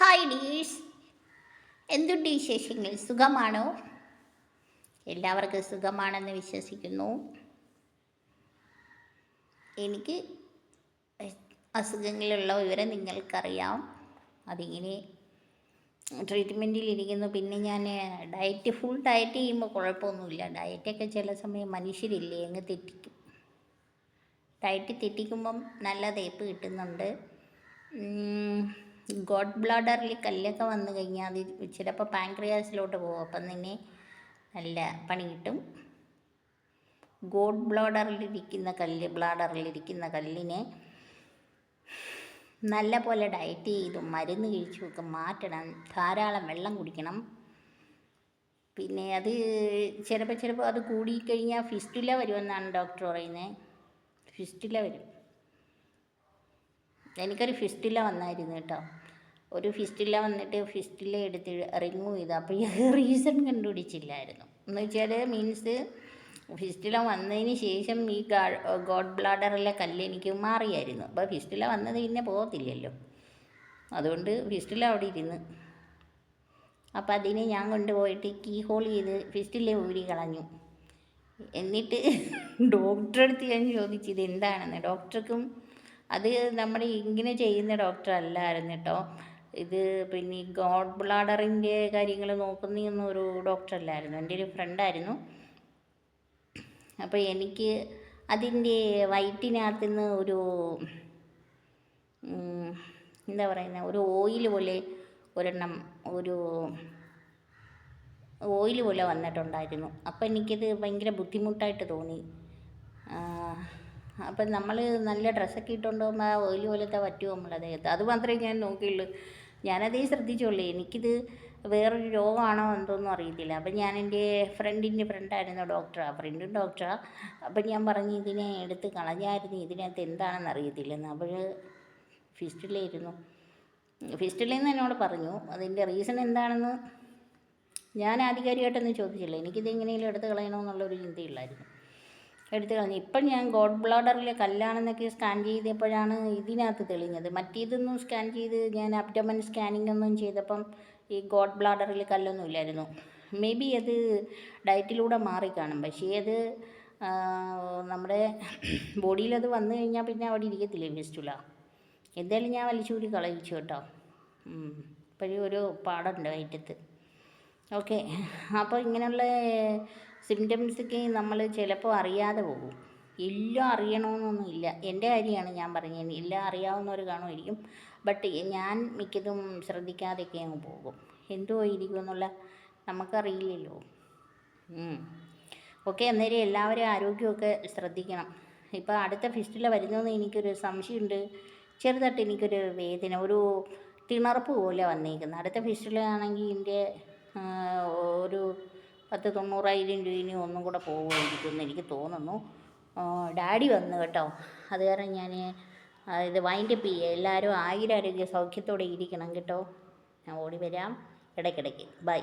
Hi ഡീസ്, എന്തുണ്ട് വിശേഷങ്ങൾ? സുഖമാണോ? എല്ലാവർക്കും സുഖമാണെന്ന് വിശ്വസിക്കുന്നു. എനിക്ക് അസുഖങ്ങളുള്ള വിവരം നിങ്ങൾക്കറിയാം. അതിങ്ങനെ ട്രീറ്റ്മെൻറ്റിലിരിക്കുന്നു. പിന്നെ ഞാൻ ഫുൾ ഡയറ്റ് ചെയ്യുമ്പോൾ കുഴപ്പമൊന്നുമില്ല. ഡയറ്റൊക്കെ ചില സമയം മനുഷ്യരില്ലേ അങ്ങ് തെറ്റിക്കും. ഡയറ്റ് തെറ്റിക്കുമ്പം നല്ല തേപ്പ് കിട്ടുന്നുണ്ട്. ഗോഡ് ബ്ലാഡറിൽ കല്ലൊക്കെ വന്നു കഴിഞ്ഞാൽ അത് ചിലപ്പോൾ പാൻക്രിയാസിലോട്ട് പോകും. അപ്പം തന്നെ നല്ല പണി കിട്ടും. ഗോഡ് ബ്ലാഡറിലിരിക്കുന്ന കല്ലിനെ നല്ല പോലെ ഡയറ്റ് ചെയ്തും മരുന്ന് കഴിച്ചുമൊക്കെ മാറ്റണം. ധാരാളം വെള്ളം കുടിക്കണം. പിന്നെ അത് ചിലപ്പോൾ അത് കൂടിക്കഴിഞ്ഞാൽ ഫിസ്റ്റുല വരുമെന്നാണ് ഡോക്ടർ പറയുന്നത്. ഫിസ്റ്റുല വരും. എനിക്കൊരു ഫിസ്റ്റുല വന്നായിരുന്നു കേട്ടോ. ഒരു ഫിസ്റ്റുല വന്നിട്ട് ഫിസ്റ്റുല എടുത്ത് റിമൂവ് ചെയ്തു. അപ്പോൾ റീസൺ കണ്ടുപിടിച്ചില്ലായിരുന്നു. എന്ന് വെച്ചാൽ മീൻസ് ഫിസ്റ്റുല വന്നതിന് ശേഷം ഈ ഗോഡ് ബ്ലാഡറിലെ കല്ല് എനിക്ക് മാറിയായിരുന്നു. അപ്പോൾ ഫിസ്റ്റുല വന്നത് പിന്നെ പോകത്തില്ലല്ലോ, അതുകൊണ്ട് ഫിസ്റ്റുല അവിടെ ഇരുന്ന്. അപ്പോൾ അതിനെ ഞാൻ കൊണ്ടുപോയിട്ട് കീ ഹോൾ ചെയ്ത് ഫിസ്റ്റുല ഊരി കളഞ്ഞു. എന്നിട്ട് ഡോക്ടറെ അടുത്ത് ഞാൻ ചോദിച്ചു ഇത് എന്താണെന്ന്. ഡോക്ടർക്കും അത് നമ്മുടെ ഇങ്ങനെ ചെയ്യുന്ന ഡോക്ടർ അല്ലായിരുന്നു കേട്ടോ. ഇത് പിന്നെ ഈ ഗോഡ് ബ്ലാഡറിൻ്റെ കാര്യങ്ങൾ നോക്കുന്ന ഒരു ഡോക്ടറല്ലായിരുന്നു, എൻ്റെ ഒരു ഫ്രണ്ടായിരുന്നു. അപ്പോൾ എനിക്ക് അതിൻ്റെ വയറ്റിനകത്തു നിന്ന് ഒരു എന്താ പറയുന്നത്, ഒരു ഓയിൽ പോലെ ഒരെണ്ണം ഒരു ഓയിൽ പോലെ വന്നിട്ടുണ്ടായിരുന്നു. അപ്പോൾ എനിക്കത് ഭയങ്കര ബുദ്ധിമുട്ടായിട്ട് തോന്നി. അപ്പം നമ്മൾ നല്ല ഡ്രസ്സൊക്കെ ഇട്ടുകൊണ്ട് പോകുമ്പോൾ ആ ഓയിൽ പോലത്തെ പറ്റുമോ നമ്മളെ ദേഹത്ത്? അത് മാത്രമേ ഞാൻ നോക്കിയുള്ളൂ. ഞാനതേ ശ്രദ്ധിച്ചുള്ളൂ. എനിക്കിത് വേറൊരു രോഗമാണോ എന്തോന്നും അറിയത്തില്ല. അപ്പം ഞാൻ എൻ്റെ ഫ്രണ്ടിൻ്റെ ഫ്രണ്ടായിരുന്നു ഡോക്ടറാണ്, ഫ്രണ്ടും ഡോക്ടറാണ്. അപ്പം ഞാൻ പറഞ്ഞു ഇതിനെ എടുത്ത് കളഞ്ഞായിരുന്നു, ഇതിനകത്ത് എന്താണെന്ന് അറിയത്തില്ലെന്ന്. അപ്പോൾ ഫിസ്റ്റുലയായിരുന്നു. ഫിസ്റ്റുലയെന്ന് എന്നോട് പറഞ്ഞു. അതിൻ്റെ റീസൺ എന്താണെന്ന് ഞാൻ ആധികാരികമായിട്ടൊന്നും ചോദിച്ചില്ല. എനിക്കിത് എങ്ങനെയെങ്കിലും എടുത്ത് കളയണമെന്നുള്ളൊരു ചിന്തയില്ലായിരുന്നു. എടുത്ത് കളഞ്ഞു. ഇപ്പം ഞാൻ ഗോഡ് ബ്ലാഡറിലെ കല്ലാണെന്നൊക്കെ സ്കാൻ ചെയ്തപ്പോഴാണ് ഇതിനകത്ത് തെളിഞ്ഞത്. മറ്റേതൊന്നും സ്കാൻ ചെയ്ത് ഞാൻ അബ്ഡമൻ സ്കാനിങ് ഒന്നും ചെയ്തപ്പം ഈ ഗോഡ് ബ്ലാഡറിൽ കല്ലൊന്നും ഇല്ലായിരുന്നു. മേ ബി അത് ഡയറ്റിലൂടെ മാറിക്കാണും. പക്ഷേ അത് നമ്മുടെ ബോഡിയിലത് വന്നു കഴിഞ്ഞാൽ പിന്നെ അവിടെ ഇരിക്കത്തില്ലേ ഫിസ്റ്റുല. എന്തായാലും ഞാൻ വലിച്ചൂരി കളയിച്ചു കേട്ടോ. ഇപ്പോഴും ഒരു പാടുണ്ട് വയറ്റത്ത്. ഓക്കെ, അപ്പോൾ ഇങ്ങനെയുള്ള സിംറ്റംസൊക്കെ നമ്മൾ ചിലപ്പോൾ അറിയാതെ പോകും. എല്ലാം അറിയണമെന്നൊന്നും ഇല്ല. എൻ്റെ കാര്യമാണ് ഞാൻ പറഞ്ഞത്. എല്ലാം അറിയാവുന്നവർ കാണുമായിരിക്കും. ബട്ട് ഞാൻ മിക്കതും ശ്രദ്ധിക്കാതെയൊക്കെ അങ്ങ് പോകും. എന്തോ ഇരിക്കുമെന്നുള്ള നമുക്കറിയില്ലല്ലോ. ഓക്കെ, അന്നേരം എല്ലാവരും ആരോഗ്യമൊക്കെ ശ്രദ്ധിക്കണം. ഇപ്പോൾ അടുത്ത ഫിസ്റ്റുല വരുന്നതെന്ന് എനിക്കൊരു സംശയമുണ്ട്. ചെറുതായിട്ട് എനിക്കൊരു വേദന, ഒരു തിണർപ്പ് പോലെ വന്നേക്കുന്നത്. അടുത്ത ഫിസ്റ്റുല ആണെങ്കിൽ എൻ്റെ ഒരു 10,000-90,000 രൂപ ഒന്നും കൂടെ പോകുമായിരിക്കും എന്ന് എനിക്ക് തോന്നുന്നു. ഡാഡി വന്നു കേട്ടോ. അത് കാരണം ഞാൻ ഇത് വൈൻഡപ്പ് ചെയ്യുക. എല്ലാവരും ആരോഗ്യ സൗഖ്യത്തോടെ ഇരിക്കണം കേട്ടോ. ഞാൻ ഓടി വരാം ഇടയ്ക്കിടയ്ക്ക്. ബൈ.